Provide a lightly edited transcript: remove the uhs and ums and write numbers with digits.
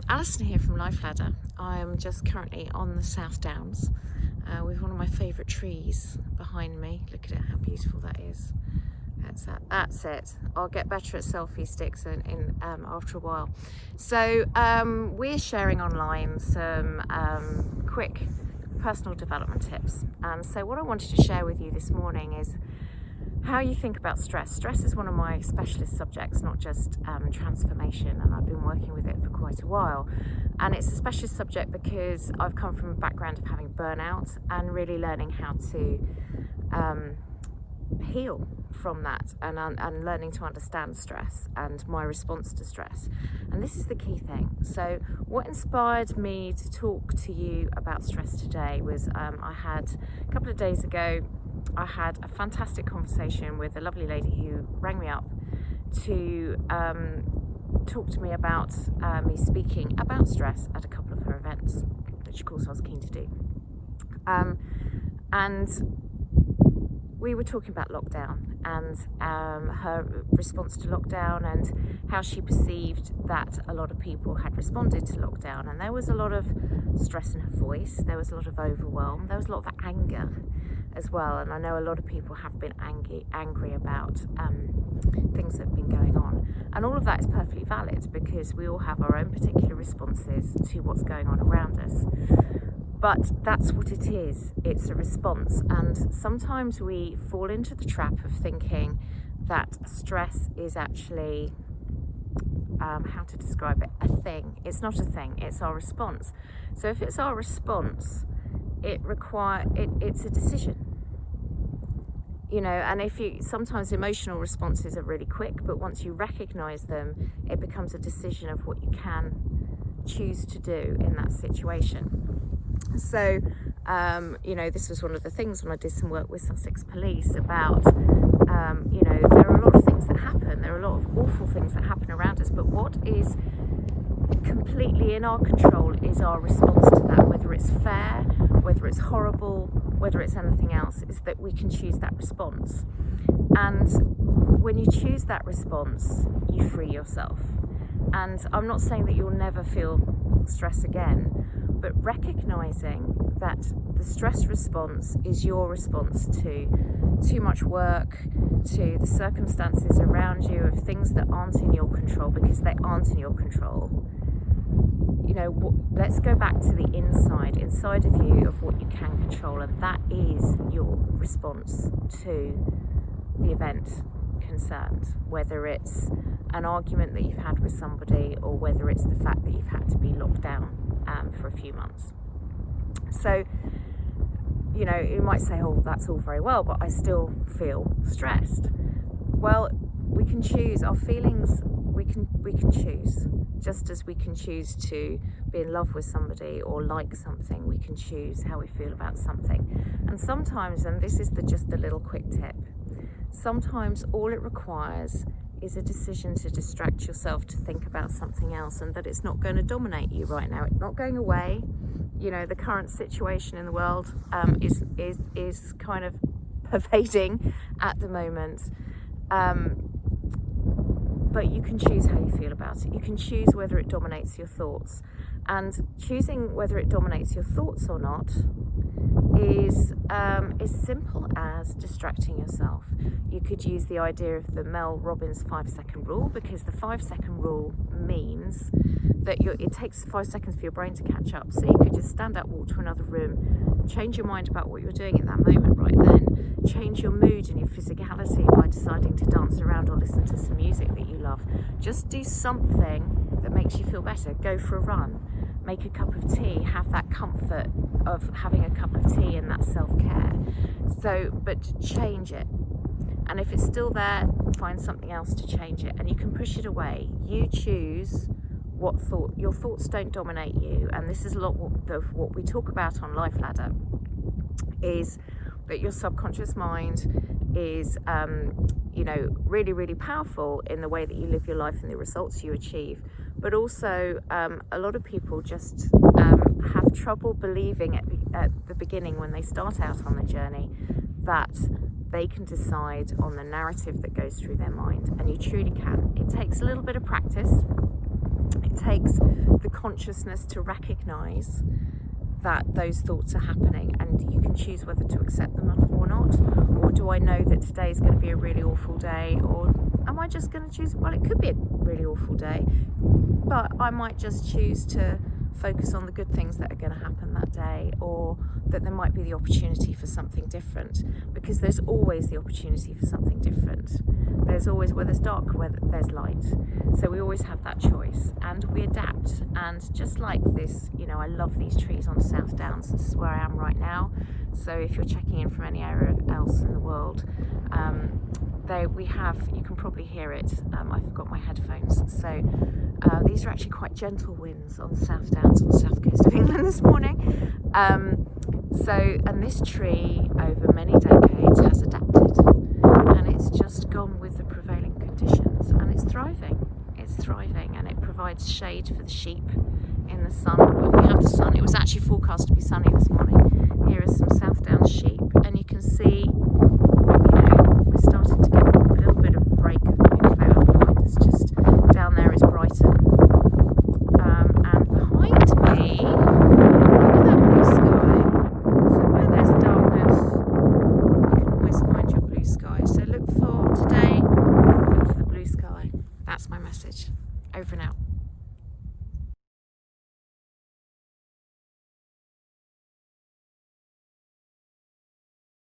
Alison here from Life Ladder. I'm just currently on the South Downs with one of my favourite trees behind me. Look at it, how beautiful that is. That's it. I'll get better at selfie sticks after a while. So we're sharing online some quick personal development tips. So what I wanted to share with you this morning is how you think about stress. Stress is one of my specialist subjects, not just transformation, and I've been working with it for quite a while. And it's a specialist subject because I've come from a background of having burnout and really learning how to heal from that and learning to understand stress and my response to stress. And this is the key thing. So what inspired me to talk to you about stress today was I had a couple of days ago, I had a fantastic conversation with a lovely lady who rang me up to talk to me about me speaking about stress at a couple of her events, which of course I was keen to do. And we were talking about lockdown and her response to lockdown and how she perceived that a lot of people had responded to lockdown. And there was a lot of stress in her voice, there was a lot of overwhelm, there was a lot of anger as well. And I know a lot of people have been angry about things that have been going on. And all of that is perfectly valid because we all have our own particular responses to what's going on around us. But that's what it is. It's a response. And sometimes we fall into the trap of thinking that stress is actually, how to describe it, a thing. It's not a thing, it's our response. So if it's our response, it's a decision. You know, and sometimes emotional responses are really quick, but once you recognize them, it becomes a decision of what you can choose to do in that situation. So, this was one of the things when I did some work with Sussex Police about, there are a lot of things that happen. There are a lot of awful things that happen around us, but what is completely in our control is our response to that, whether it's fair, whether it's horrible, whether it's anything else, is that we can choose that response. And when you choose that response, you free yourself. And I'm not saying that you'll never feel stress again, but recognizing that the stress response is your response to too much work, to the circumstances around you, of things that aren't in your control, because they aren't in your control. Let's go back to the inside of you, of what you can control, and that is your response to the event concerned, whether it's an argument that you've had with somebody or whether it's the fact that you've had to be locked down for a few months. So, you might say, oh, that's all very well, but I still feel stressed. Well, we can choose our feelings. We can choose, just as we can choose to be in love with somebody or like something. We can choose how we feel about something. And sometimes, and this is just the little quick tip, sometimes all it requires is a decision to distract yourself, to think about something else, and that it's not going to dominate you right now. It's not going away. The current situation in the world is kind of pervading at the moment. But you can choose how you feel about it. You can choose whether it dominates your thoughts. And choosing whether it dominates your thoughts or not is as simple as distracting yourself. You could use the idea of the Mel Robbins 5-second rule, because the 5-second rule means that it takes 5 seconds for your brain to catch up. So you could just stand up, walk to another room, change your mind about what you're doing at that moment right then, change your mood and your physicality by deciding to dance around or listen to some music that you love. Just do something that makes you feel better. Go for a run, make a cup of tea, have that comfort of having a cup of tea and that self-care. But change it. And if it's still there, find something else to change it. And you can push it away. You choose what thought. Your thoughts don't dominate you. And this is a lot of what we talk about on Life Ladder, is that your subconscious mind is, really, really powerful in the way that you live your life and the results you achieve. But also, a lot of people just have trouble believing at the beginning, when they start out on the journey, that they can decide on the narrative that goes through their mind. And you truly can. It takes a little bit of practice. It takes the consciousness to recognise that those thoughts are happening, and you can choose whether to accept them or not. Or do I know that today is going to be a really awful day, or am I just going to choose, well, it could be a really awful day, but I might just choose to focus on the good things that are going to happen that day, or that there might be the opportunity for something different, because there's always the opportunity for something different. There's always, where there's dark, where there's light. So we always have that choice, and we adapt. And just like this, you know, I love these trees on the South Downs. This is where I am right now. So if you're checking in from any area else in the world, you can probably hear it. I forgot my headphones. So these are actually quite gentle winds on the South Downs, on the south coast of England this morning. And this tree over many decades has adapted, and it's just gone with the prevailing conditions, and it's thriving. It's thriving, and it provides shade for the sheep in the sun. When we have the sun, it was actually forecast to be sunny this morning. Here are some South Downs sheep, and you can see, we're starting to get a little bit of a break of blue cloud behind us. Just down there is Brighton, and behind me, look at that blue sky. So where there's darkness, you can always find your blue sky. So look for today, look for the blue sky. That's my message. Over and out.